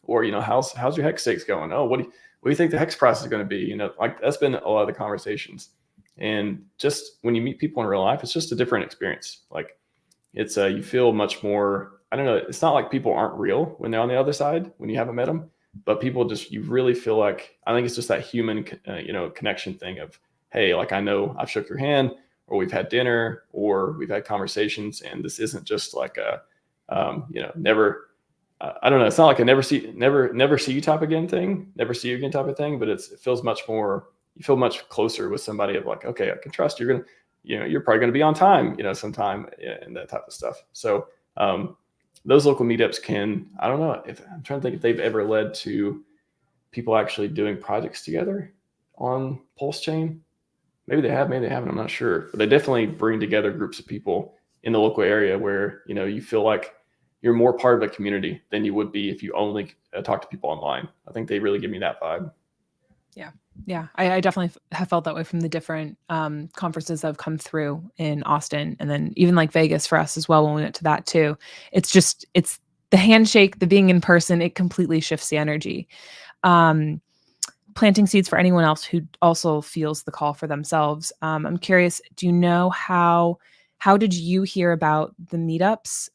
or how's your hex stakes going? Oh, what do you think the hex price is going to be? Like that's been a lot of the conversations. And just when you meet people in real life, it's just a different experience. Like it's you feel much more. I don't know. It's not like people aren't real when they're on the other side when you haven't met them, but people just you really feel like I think it's just that human connection thing of. Hey, like I know I've shook your hand, or we've had dinner, or we've had conversations, and this isn't just like a, never. I don't know. It's not like a never see you type again thing, never see you again type of thing. But it feels much more. You feel much closer with somebody of like, okay, I can trust you're gonna, you're probably gonna be on time, sometime, and that type of stuff. So those local meetups can. I don't know if I'm trying to think if they've ever led to people actually doing projects together on Pulsechain. Maybe they have, maybe they haven't. I'm not sure. But they definitely bring together groups of people in the local area where, you feel like you're more part of a community than you would be if you only talk to people online. I think they really give me that vibe. Yeah. Yeah. I definitely have felt that way from the different conferences that have come through in Austin, and then even like Vegas for us as well when we went to that too. It's the handshake, the being in person, it completely shifts the energy. Planting seeds for anyone else who also feels the call for themselves. I'm curious, do you know how did you hear about the meetups?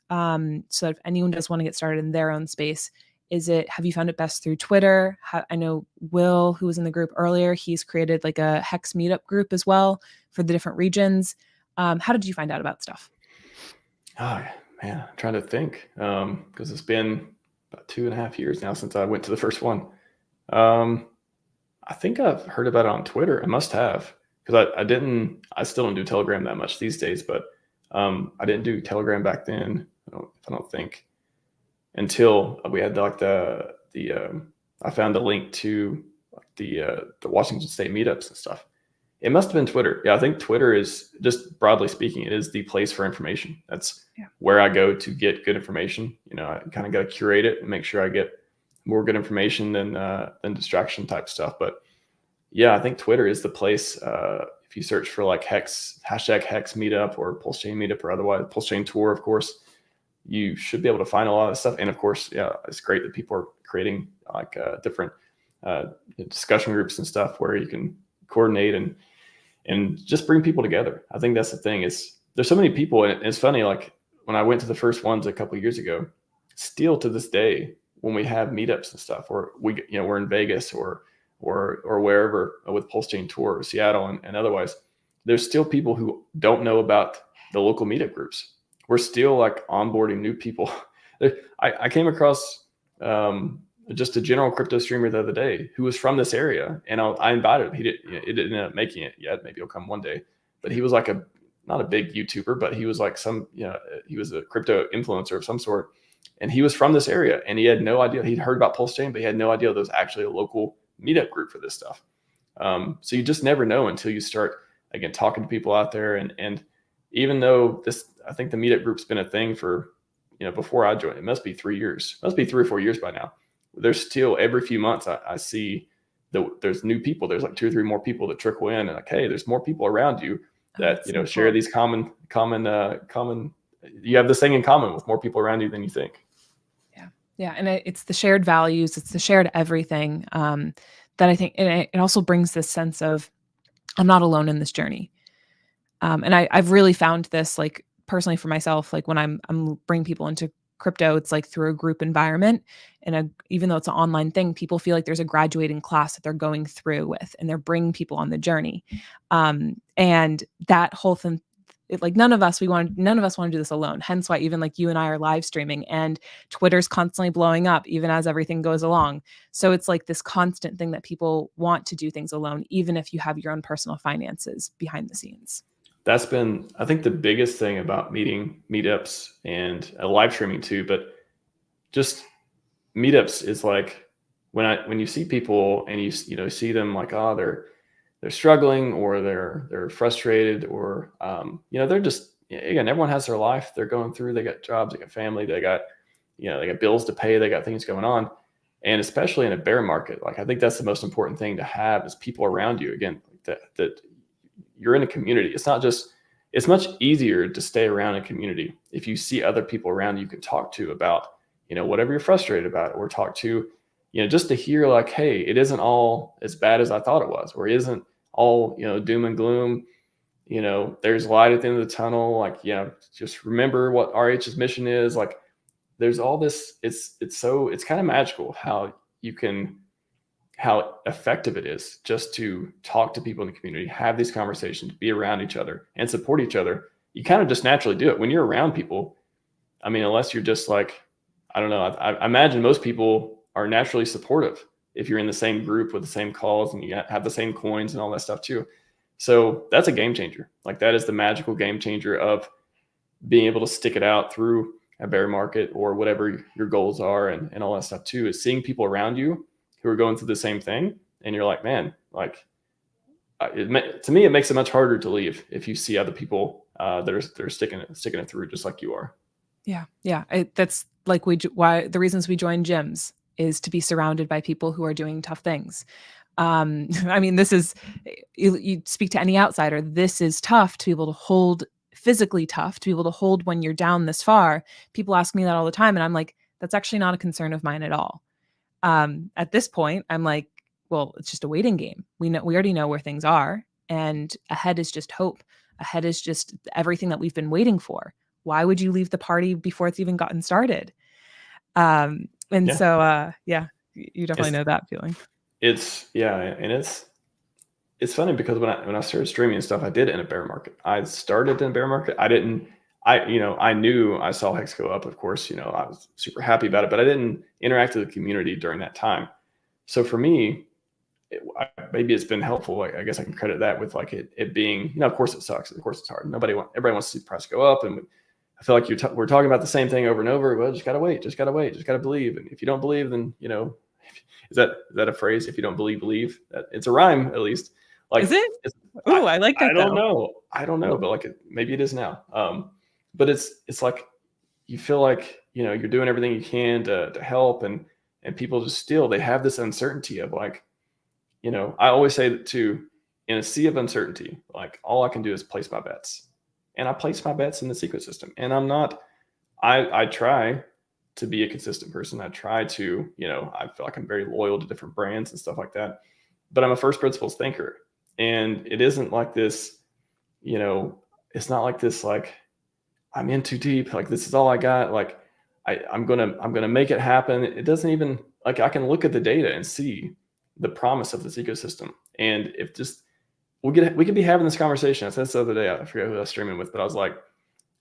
So that if anyone does want to get started in their own space, have you found it best through Twitter? I know Will, who was in the group earlier, he's created like a Hex meetup group as well for the different regions. How did you find out about stuff? Oh man, I'm trying to think because it's been about 2.5 years now since I went to the first one. I think I've heard about it on Twitter. I must have, because I still don't do Telegram that much these days, but I didn't do Telegram back then. I don't think until we had like I found the link to the Washington State meetups and stuff. It must have been Twitter. Yeah, I think Twitter is, just broadly speaking, it is the place for information. That's where I go to get good information. I kind of got to curate it and make sure I get more good information than distraction type stuff. But yeah, I think Twitter is the place. If you search for like Hex, #Hex meetup, or Pulsechain meetup, or otherwise Pulsechain tour, of course, you should be able to find a lot of stuff. And of course, yeah, it's great that people are creating like different discussion groups and stuff where you can coordinate and just bring people together. I think that's the thing, is there's so many people, and it's funny, like when I went to the first ones a couple of years ago, still to this day, when we have meetups and stuff, or we're in Vegas or wherever with Pulsechain Tour or Seattle and otherwise, there's still people who don't know about the local meetup groups. We're still like onboarding new people. I came across just a general crypto streamer the other day who was from this area, and I invited him. It didn't end up making it yet. Maybe he'll come one day. But he was like not a big YouTuber, but he was like he was a crypto influencer of some sort. And he was from this area, and he had no idea. He'd heard about Pulsechain, but he had no idea there was actually a local meetup group for this stuff. So you just never know until you start, again, talking to people out there. And even though I think the meetup group's been a thing for, before I joined, it must be 3 years, must be 3 or 4 years by now. There's still every few months I see there's new people. There's like 2 or 3 more people that trickle in, and like, hey, there's more people around you that, so share cool. These common, you have this thing in common with more people around you than you think. Yeah. And it's the shared values, it's the shared everything that I think, and it also brings this sense of, I'm not alone in this journey. And I've really found this, like personally for myself, like when I'm bringing people into crypto, it's like through a group environment, and even though it's an online thing, people feel like there's a graduating class that they're going through with, and they're bringing people on the journey. And that whole thing, like none of us want to do this alone. Hence why even like you and I are live streaming, and Twitter's constantly blowing up even as everything goes along. So it's like this constant thing that people want to do things alone, even if you have your own personal finances behind the scenes. That's been, I think, the biggest thing about meetups and live streaming too. But just meetups is like when you see people and you see them like, oh, they're struggling, or they're frustrated, or they're just, again, everyone has their life they're going through. They got jobs, they got family, they got bills to pay, they got things going on. And especially in a bear market, like I think that's the most important thing to have, is people around you, again, that you're in a community. It's much easier to stay around a community if you see other people around you can talk to about whatever you're frustrated about, or talk to just to hear like, hey, it isn't all as bad as I thought it was, or it isn't all doom and gloom. There's light at the end of the tunnel. Like, just remember what RH's mission is. Like, there's all this. It's kind of magical how effective it is just to talk to people in the community, have these conversations, be around each other, and support each other. You kind of just naturally do it when you're around people. I mean, unless you're just like, I don't know. I imagine most people are naturally supportive if you're in the same group with the same calls and you have the same coins and all that stuff too. So that's a game changer. Like, that is the magical game changer of being able to stick it out through a bear market or whatever your goals are, and all that stuff too, is seeing people around you who are going through the same thing. And you're like, man, like to me, it makes it much harder to leave if you see other people that are sticking it through just like you are. Yeah. Yeah. That's like why the reasons we join gyms is to be surrounded by people who are doing tough things. I mean, this is, you speak to any outsider, this is tough to be able to hold, physically tough to be able to hold when you're down this far. People ask me that all the time, and I'm like, that's actually not a concern of mine at all. At this point, I'm like, well, it's just a waiting game. We already know where things are, and ahead is just hope. Ahead is just everything that we've been waiting for. Why would you leave the party before it's even gotten started? You definitely know that feeling. And it's funny because when I started streaming and stuff, I did it in a bear market. I started in a bear market. I knew I saw Hex go up, of course, I was super happy about it, but I didn't interact with the community during that time. So for me, maybe it's been helpful. Like, I guess I can credit that with like it being, of course it sucks. Of course it's hard. Everybody wants to see the price go up. And I feel like we're talking about the same thing over and over. Well, just got to wait, just got to wait, just got to believe. And if you don't believe, then, is that a phrase? If you don't believe, that it's a rhyme, at least. Like, is it? Oh, I like that. I don't know, but like maybe it is now. But it's like, you feel like, you're doing everything you can to help, and people just still, they have this uncertainty of like, I always say that too, in a sea of uncertainty, like all I can do is place my bets, and I place my bets in this ecosystem, and I try to be a consistent person. I try to, I feel like I'm very loyal to different brands and stuff like that. But I'm a first principles thinker. And it isn't like this, it's not like this, like I'm in too deep. Like this is all I got. Like I'm gonna make it happen. It doesn't even, like, I can look at the data and see the promise of this ecosystem. And if just we could be having this conversation. I said this the other day, I forget who I was streaming with, but I was like,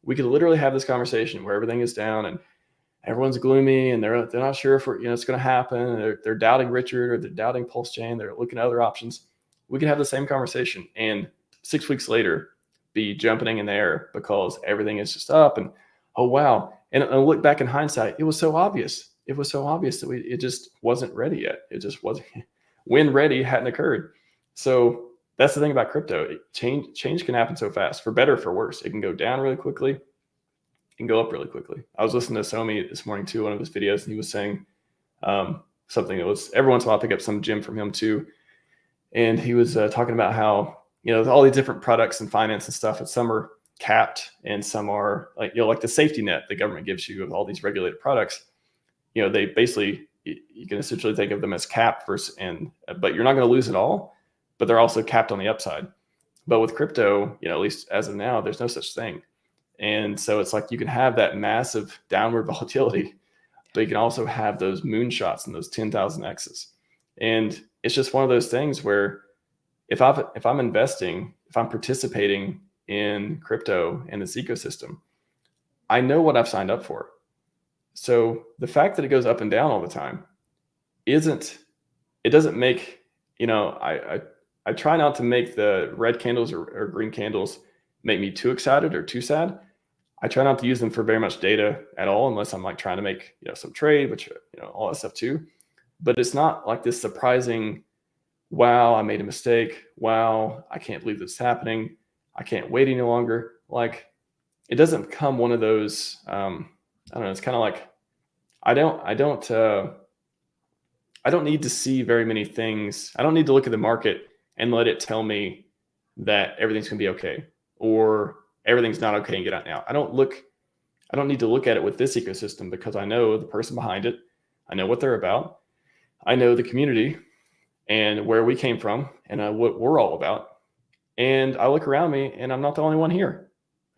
we could literally have this conversation where everything is down and everyone's gloomy and they're not sure if it's going to happen. They're doubting Richard or they're doubting Pulsechain. They're looking at other options. We could have the same conversation and 6 weeks later be jumping in the air because everything is just up and, oh, wow. And look back in hindsight, it was so obvious. It was so obvious that it just wasn't ready yet. It just wasn't, when ready hadn't occurred. So that's the thing about crypto. Change can happen so fast, for better or for worse. It can go down really quickly and go up really quickly. I was listening to Somi this morning too, one of his videos, and he was saying something that was, every once in a while I pick up some gem from him too. And he was talking about how, all these different products and finance and stuff, and some are capped and some are like, like the safety net the government gives you of all these regulated products. They basically, you can essentially think of them as capped but you're not going to lose it all, but they're also capped on the upside. But with crypto, at least as of now, there's no such thing. And so it's like you can have that massive downward volatility, but you can also have those moonshots and those 10,000 X's. And it's just one of those things where if I'm investing, if I'm participating in crypto and this ecosystem, I know what I've signed up for. So the fact that it goes up and down all the time it doesn't make, I try not to make the red candles or green candles make me too excited or too sad. I try not to use them for very much data at all, unless I'm like trying to make, some trade, which, all that stuff too. But it's not like this surprising, wow, I made a mistake. Wow, I can't believe this is happening. I can't wait any longer. Like, it doesn't become one of those, I don't know. It's kind of like, I don't need to see very many things. I don't need to look at the market and let it tell me that everything's going to be okay or everything's not okay and get out now. I don't need to look at it with this ecosystem because I know the person behind it. I know what they're about. I know the community and where we came from and what we're all about. And I look around me and I'm not the only one here.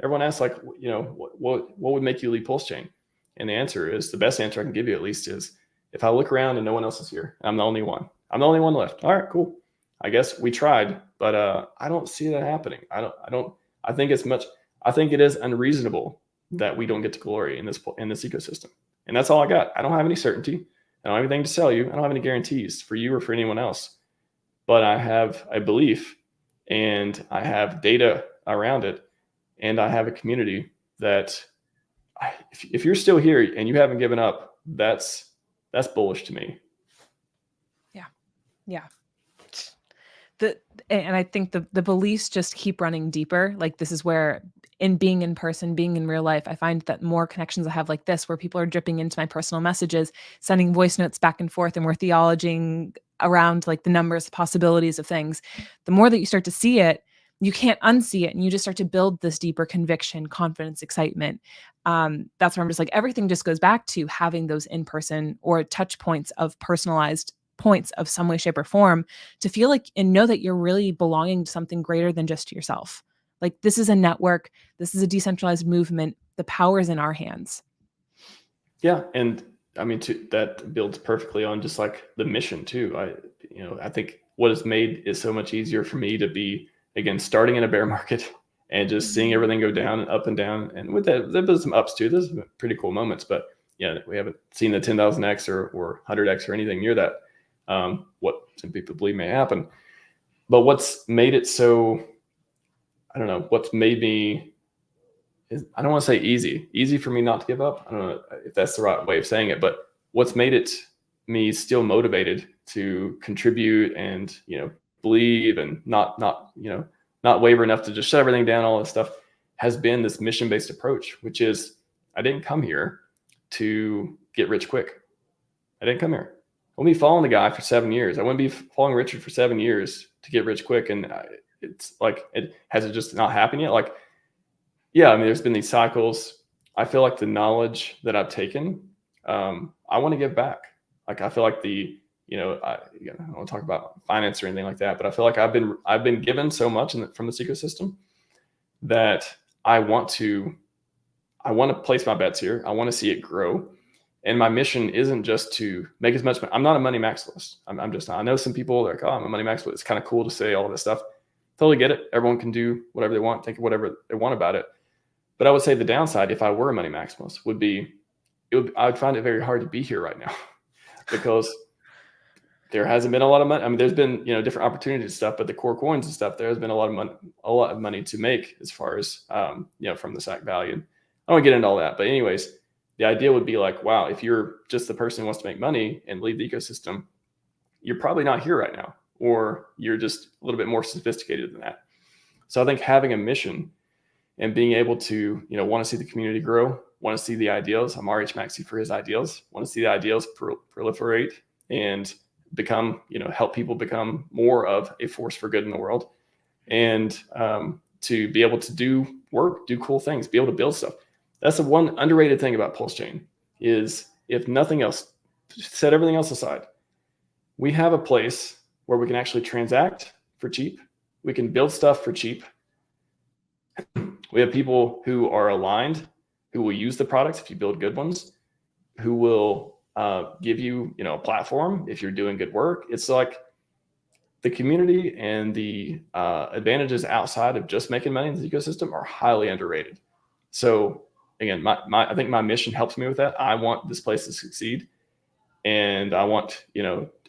Everyone asks like, what would make you leave Pulsechain? And the answer is, the best answer I can give you at least is, if I look around and no one else is here, I'm the only one. I'm the only one left. All right, cool. I guess we tried, but I don't see that happening. I think it is unreasonable that we don't get to glory in this ecosystem. And that's all I got. I don't have any certainty. I don't have anything to sell you. I don't have any guarantees for you or for anyone else, but I have a belief and I have data around it. And I have a community that if you're still here and you haven't given up, that's bullish to me. Yeah. And I think the beliefs just keep running deeper. Like, this is where, in being in person, being in real life, I find that more connections I have like this, where people are dripping into my personal messages, sending voice notes back and forth, and we're theologizing around like the numbers, the possibilities of things. The more that you start to see it, you can't unsee it, and you just start to build this deeper conviction, confidence, excitement. That's where I'm just like, everything just goes back to having those in-person or touch points of personalized points of some way, shape, or form, to feel like and know that you're really belonging to something greater than just yourself. Like, this is a network. This is a decentralized movement. The power is in our hands. Yeah. And I mean, that builds perfectly on just like the mission too. I think what has made it so much easier for me to be, again, starting in a bear market and just seeing everything go down and up and down. And with that, there's some ups too. There's some pretty cool moments, but yeah, we haven't seen the 10,000X or 100X or anything near that. What some people believe may happen. But what's made it so, I don't know, what's made me, I don't want to say easy for me not to give up. I don't know if that's the right way of saying it, but what's made it me still motivated to contribute and, believe and not waver enough to just shut everything down, all this stuff, has been this mission-based approach, which is, I didn't come here to get rich quick. I didn't come here. I wouldn't be following the guy for 7 years. I wouldn't be following Richard for 7 years to get rich quick. And it's like, has it just not happened yet? Like, yeah, I mean, there's been these cycles I feel like the knowledge that I've taken, I want to give back. Like I feel like I don't want to talk about finance or anything like that, but I feel like I've been given so much from this ecosystem that I want to place my bets here. I want to see it grow. And my mission isn't just to make as much money. I'm not a money maximalist. I'm just not. I know some people are like, oh, I'm a money maximalist. It's kind of cool to say all this stuff. Totally get it. Everyone can do whatever they want, think whatever they want about it. But I would say the downside, if I were a money maximalist, would be I would find it very hard to be here right now because there hasn't been a lot of money. I mean, there's been different opportunities and stuff, but the core coins and stuff, there has been a lot of money to make as far as from the SAC value. I don't want to get into all that, but anyways, the idea would be like, wow, if you're just the person who wants to make money and leave the ecosystem, you're probably not here right now, or you're just a little bit more sophisticated than that. So I think having a mission and being able to, want to see the community grow, want to see the ideals. I'm RHMax for his ideals. Want to see the ideals proliferate and become, help people become more of a force for good in the world, and to be able to do work, do cool things, be able to build stuff. That's the one underrated thing about Pulsechain is, if nothing else, set everything else aside, we have a place where we can actually transact for cheap. We can build stuff for cheap. We have people who are aligned, who will use the products if you build good ones, who will give you, a platform if you're doing good work. It's like the community and the advantages outside of just making money in the ecosystem are highly underrated. So again, I think my mission helps me with that. I want this place to succeed, and I want,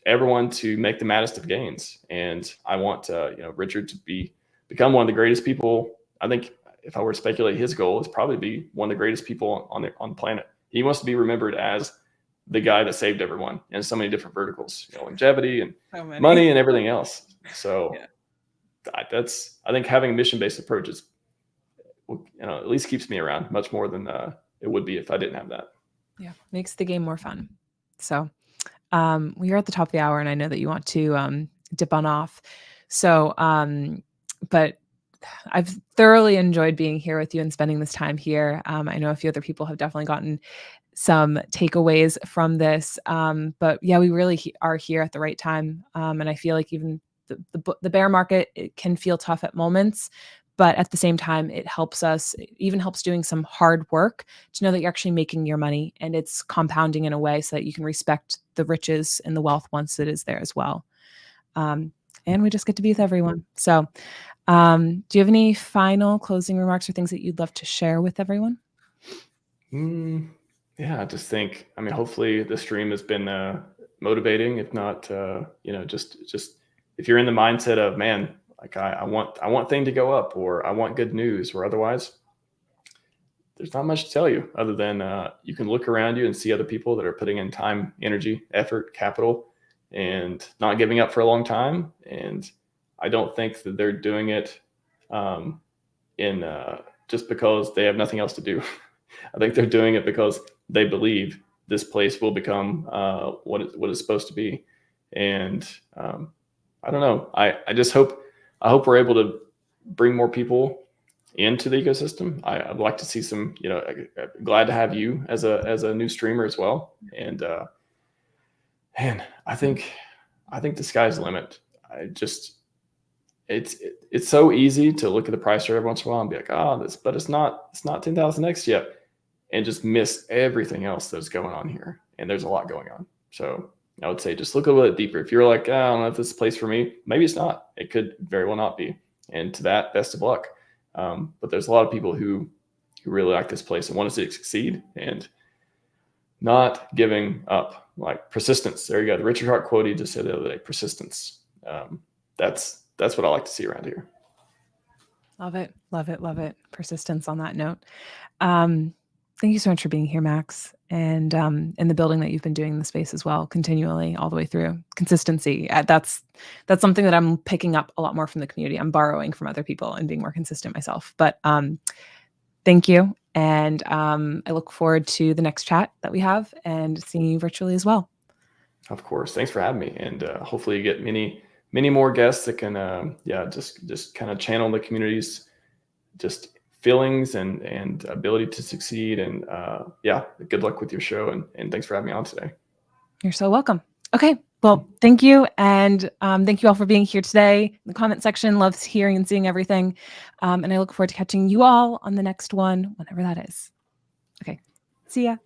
everyone to make the maddest of gains. And I want, Richard to become one of the greatest people. I think if I were to speculate, his goal is probably be one of the greatest people on the planet. He wants to be remembered as the guy that saved everyone in so many different verticals, longevity and money and everything else. So I think having a mission-based approach is, at least keeps me around much more than it would be if I didn't have that. Yeah, makes the game more fun. So we are at the top of the hour, and I know that you want to dip on off. So, but I've thoroughly enjoyed being here with you and spending this time here. I know a few other people have definitely gotten some takeaways from this. But yeah, we really are here at the right time. And I feel like even the bear market, it can feel tough at moments, but at the same time, it even helps doing some hard work to know that you're actually making your money and it's compounding in a way so that you can respect the riches and the wealth once it is there as well. And we just get to be with everyone. So do you have any final closing remarks or things that you'd love to share with everyone? Yeah, I just think, hopefully the stream has been motivating. If not, just if you're in the mindset of, man, like I want thing to go up, or I want good news, or otherwise, there's not much to tell you other than you can look around you and see other people that are putting in time, energy, effort, capital, and not giving up for a long time. And I don't think that they're doing it just because they have nothing else to do. I think they're doing it because they believe this place will become what it's supposed to be. And I don't know. I just hope we're able to bring more people into the ecosystem. I'd like to see some, glad to have you as a new streamer as well. And man, I think the sky's the limit. It's so easy to look at the price chart every once in a while and be like, but it's not 10,000x yet, and just miss everything else that's going on here. And there's a lot going on. So I would say just look a little bit deeper. If you're like, I don't know if this is a place for me, maybe it's not. It could very well not be. And to that, best of luck. But there's a lot of people who really like this place and want to see it succeed and not giving up. Like persistence. There you go. The Richard Hart quote he just said the other day, persistence. That's what I like to see around here. Love it. Love it. Love it. Persistence on that note. Thank you so much for being here, Max, and in the building that you've been doing in the space as well, continually all the way through. Consistency. That's something that I'm picking up a lot more from the community. I'm borrowing from other people and being more consistent myself. But thank you. And I look forward to the next chat that we have and seeing you virtually as well. Of course. Thanks for having me. And hopefully you get many more guests that can, just kind of channel the community's just feelings and ability to succeed. And yeah, good luck with your show. And thanks for having me on today. You're so welcome. Okay. Well, thank you. And thank you all for being here today. In the comment section, loves hearing and seeing everything. And I look forward to catching you all on the next one, whenever that is. Okay. See ya.